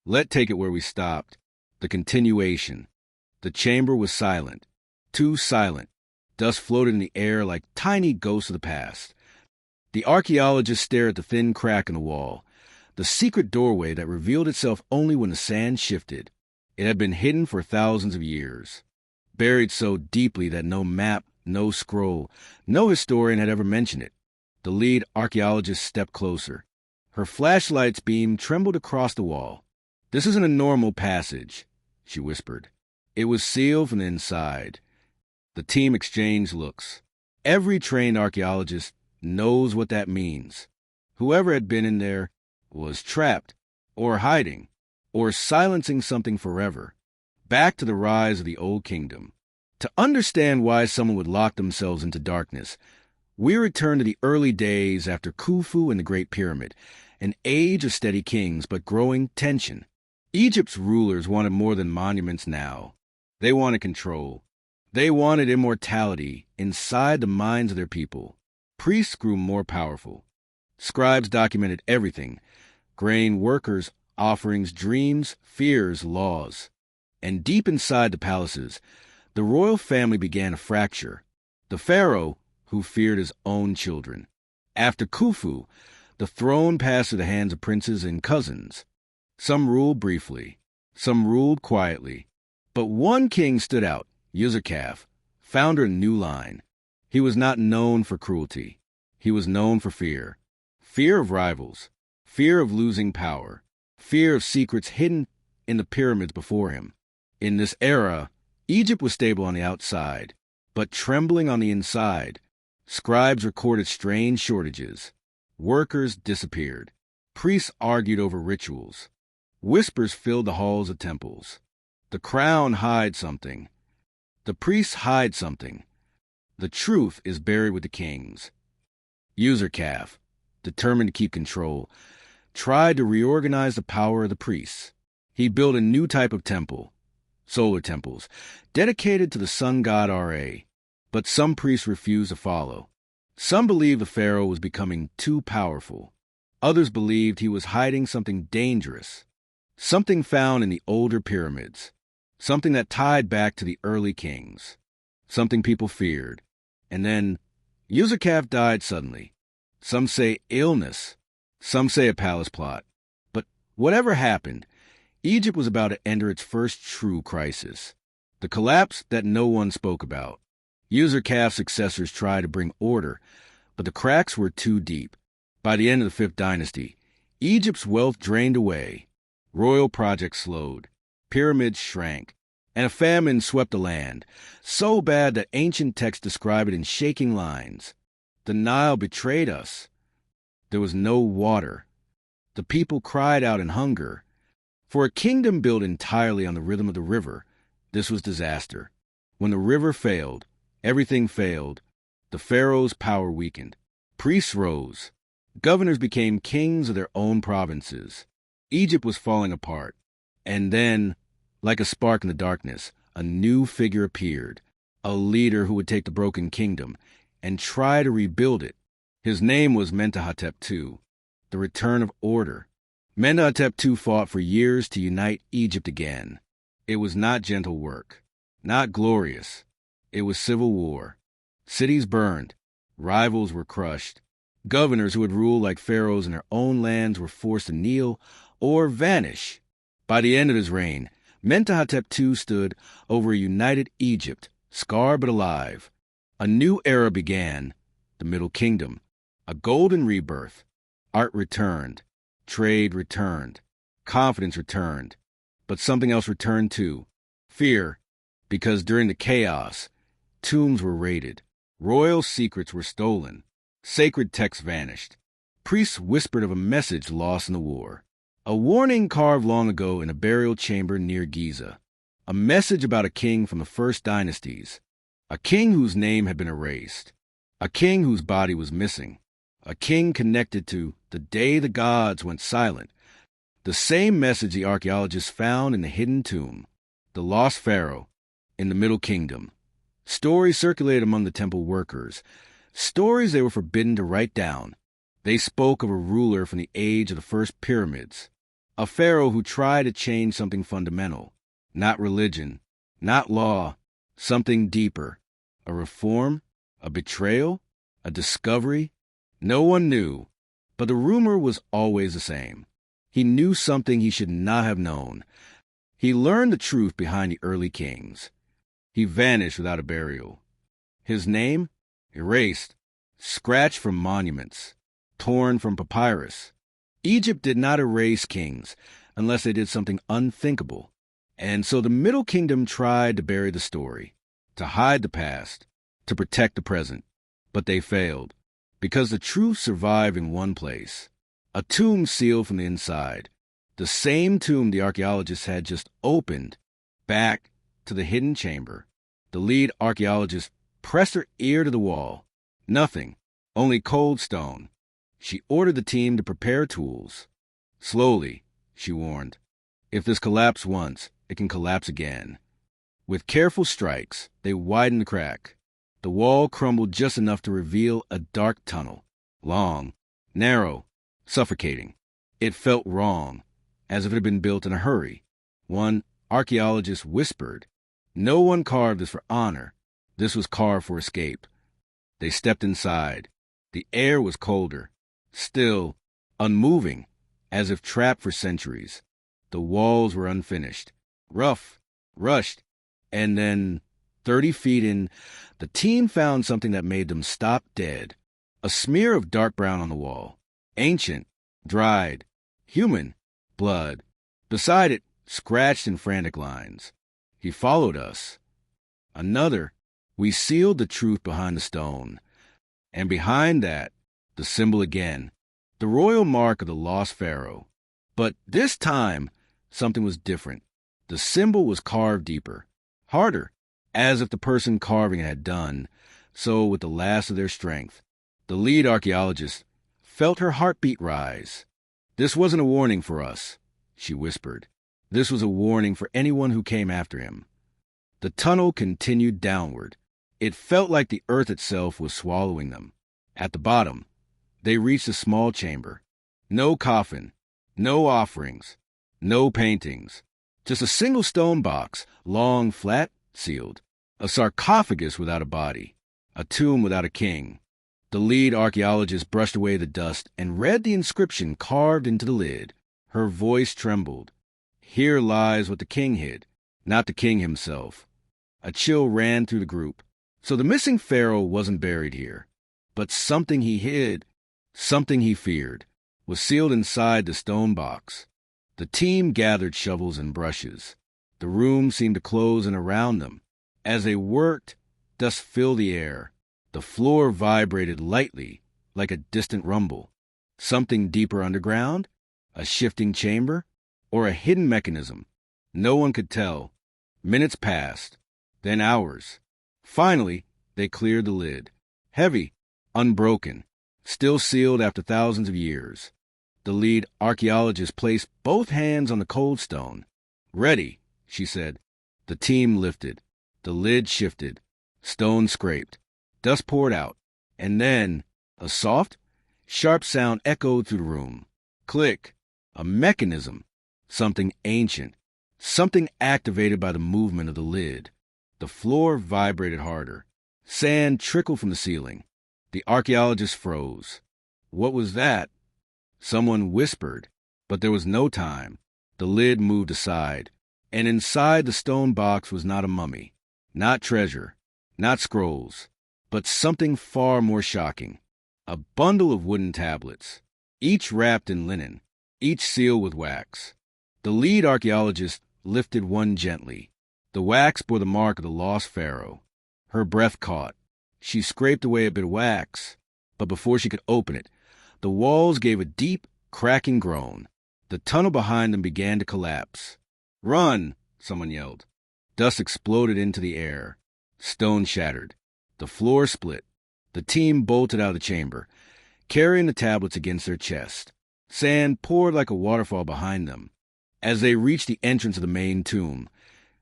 Let's take it where we stopped. The continuation. The chamber was silent. Too silent. Dust floated in the air like tiny ghosts of the past. The archaeologist stared at the thin crack in the wall, the secret doorway that revealed itself only when the sand shifted. It had been hidden for thousands of years, buried so deeply that no map, no scroll, no historian had ever mentioned it. The lead archaeologist stepped closer. Her flashlight's beam trembled across the wall. "This isn't a normal passage," she whispered. "It was sealed from the inside." The team exchanged looks. Every trained archaeologist knows what that means. Whoever had been in there was trapped, or hiding, or silencing something forever. Back to the rise of the Old Kingdom. To understand why someone would lock themselves into darkness, we return to the early days after Khufu and the Great Pyramid, an age of steady kings but growing tension. Egypt's rulers wanted more than monuments now. They wanted control. They wanted immortality inside the minds of their people. Priests grew more powerful. Scribes documented everything: grain, workers, offerings, dreams, fears, laws. And deep inside the palaces, the royal family began to fracture. The pharaoh, who feared his own children. After Khufu, the throne passed to the hands of princes and cousins. Some ruled briefly, some ruled quietly. But one king stood out, Userkaf, founder of a new line. He was not known for cruelty. He was known for fear. Fear of rivals, fear of losing power, fear of secrets hidden in the pyramids before him. In this era, Egypt was stable on the outside, but trembling on the inside. Scribes recorded strange shortages. Workers disappeared. Priests argued over rituals. Whispers filled the halls of temples. The crown hides something. The priests hide something. The truth is buried with the kings. Userkaf, determined to keep control, tried to reorganize the power of the priests. He built a new type of temple, solar temples, dedicated to the sun god Ra. But some priests refused to follow. Some believed the pharaoh was becoming too powerful. Others believed he was hiding something dangerous, something found in the older pyramids, something that tied back to the early kings, something people feared. And then Userkaf died suddenly. Some say illness, some say a palace plot. But whatever happened, Egypt was about to enter its first true crisis, the collapse that no one spoke about. Userkaf's successors tried to bring order, but the cracks were too deep. By the end of the Fifth Dynasty, Egypt's wealth drained away. Royal projects slowed, pyramids shrank, and a famine swept the land, so bad that ancient texts describe it in shaking lines. The Nile betrayed us. There was no water. The people cried out in hunger. For a kingdom built entirely on the rhythm of the river, this was disaster. When the river failed, everything failed. The pharaoh's power weakened. Priests rose. Governors became kings of their own provinces. Egypt was falling apart. And then, like a spark in the darkness, a new figure appeared, a leader who would take the broken kingdom and try to rebuild it. His name was Mentuhotep II, the return of order. Mentuhotep II fought for years to unite Egypt again. It was not gentle work, not glorious. It was civil war. Cities burned. Rivals were crushed. Governors who had ruled like pharaohs in their own lands were forced to kneel or vanish. By the end of his reign, Mentuhotep II stood over a united Egypt, scarred but alive. A new era began, the Middle Kingdom, a golden rebirth. Art returned, trade returned, confidence returned. But something else returned too, fear, because during the chaos, tombs were raided, royal secrets were stolen, sacred texts vanished. Priests whispered of a message lost in the war, a warning carved long ago in a burial chamber near Giza, a message about a king from the first dynasties, a king whose name had been erased, a king whose body was missing, a king connected to the day the gods went silent, the same message the archaeologists found in the hidden tomb, the lost pharaoh in the Middle Kingdom. Stories circulated among the temple workers, stories they were forbidden to write down. They spoke of a ruler from the age of the first pyramids, A pharaoh who tried to change something fundamental. Not religion, not law, something deeper. A reform, a betrayal, a discovery. No one knew, but the rumor was always the same. He knew something he should not have known. He learned the truth behind the early kings. He vanished without a burial. His name? Erased, scratched from monuments, torn from papyrus. Egypt did not erase kings unless they did something unthinkable. And so the Middle Kingdom tried to bury the story, to hide the past, to protect the present. But they failed, because the truth survived in one place, a tomb sealed from the inside, the same tomb the archaeologists had just opened, back to the hidden chamber. The lead archaeologist pressed her ear to the wall. Nothing, only cold stone. She ordered the team to prepare tools. Slowly, she warned. If this collapsed once, it can collapse again. With careful strikes, they widened the crack. The wall crumbled just enough to reveal a dark tunnel. Long, narrow, suffocating. It felt wrong, as if it had been built in a hurry. One archaeologist whispered, "No one carved this for honor. This was carved for escape." They stepped inside. The air was colder, still, unmoving, as if trapped for centuries. The walls were unfinished, rough, rushed, and then, 30 feet in, the team found something that made them stop dead. A smear of dark brown on the wall. Ancient, dried, human, blood. Beside it, scratched in frantic lines. He followed us. Another. We sealed the truth behind the stone. And behind that, the symbol again. The royal mark of the lost pharaoh. But this time, something was different. The symbol was carved deeper, harder, as if the person carving it had done so with the last of their strength. The lead archaeologist felt her heartbeat rise. "This wasn't a warning for us," she whispered. "This was a warning for anyone who came after him." The tunnel continued downward. It felt like the earth itself was swallowing them. At the bottom, they reached a small chamber. No coffin, no offerings, no paintings. Just a single stone box, long, flat, sealed. A sarcophagus without a body. A tomb without a king. The lead archaeologist brushed away the dust and read the inscription carved into the lid. Her voice trembled. "Here lies what the king hid, not the king himself." A chill ran through the group. So the missing pharaoh wasn't buried here. But something he hid, something he feared, was sealed inside the stone box. The team gathered shovels and brushes. The room seemed to close in around them. As they worked, dust filled the air. The floor vibrated lightly, like a distant rumble. Something deeper underground? A shifting chamber? Or a hidden mechanism? No one could tell. Minutes passed, then hours. Finally, they cleared the lid. Heavy, unbroken, still sealed after thousands of years. The lead archaeologist placed both hands on the cold stone. "Ready," she said. The team lifted. The lid shifted. Stone scraped. Dust poured out. And then, a soft, sharp sound echoed through the room. Click. A mechanism. Something ancient. Something activated by the movement of the lid. The floor vibrated harder. Sand trickled from the ceiling. The archaeologist froze. What was that? Someone whispered, but there was no time. The lid moved aside, and inside the stone box was not a mummy, not treasure, not scrolls, but something far more shocking. A bundle of wooden tablets, each wrapped in linen, each sealed with wax. The lead archaeologist lifted one gently. The wax bore the mark of the lost pharaoh. Her breath caught. She scraped away a bit of wax, but before she could open it, the walls gave a deep, cracking groan. The tunnel behind them began to collapse. "Run!" someone yelled. Dust exploded into the air. Stone shattered. The floor split. The team bolted out of the chamber, carrying the tablets against their chest. Sand poured like a waterfall behind them. As they reached the entrance of the main tomb,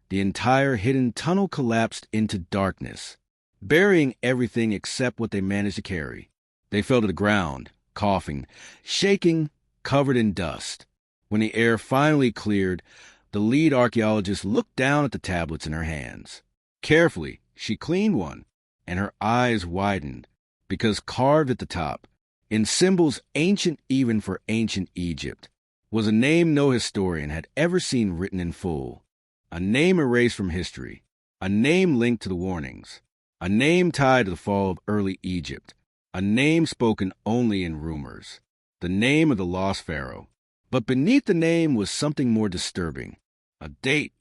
the entire hidden tunnel collapsed into darkness, burying everything except what they managed to carry. They fell to the ground, coughing, shaking, covered in dust. When the air finally cleared, the lead archaeologist looked down at the tablets in her hands. Carefully, she cleaned one, and her eyes widened, because carved at the top, in symbols ancient even for ancient Egypt, was a name no historian had ever seen written in full. A name erased from history, a name linked to the warnings, a name tied to the fall of early Egypt, a name spoken only in rumors, the name of the lost pharaoh. But beneath the name was something more disturbing, a date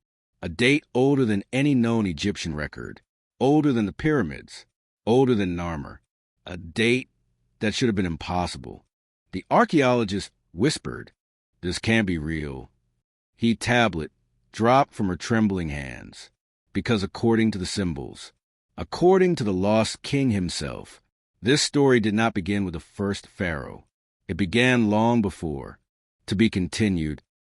older than any known Egyptian record, older than the pyramids, older than Narmer, a date that should have been impossible. The archaeologist whispered, "This can't be real." The tablet dropped from her trembling hands, because according to the symbols, according to the lost king himself, this story did not begin with the first pharaoh. It began long before, to be continued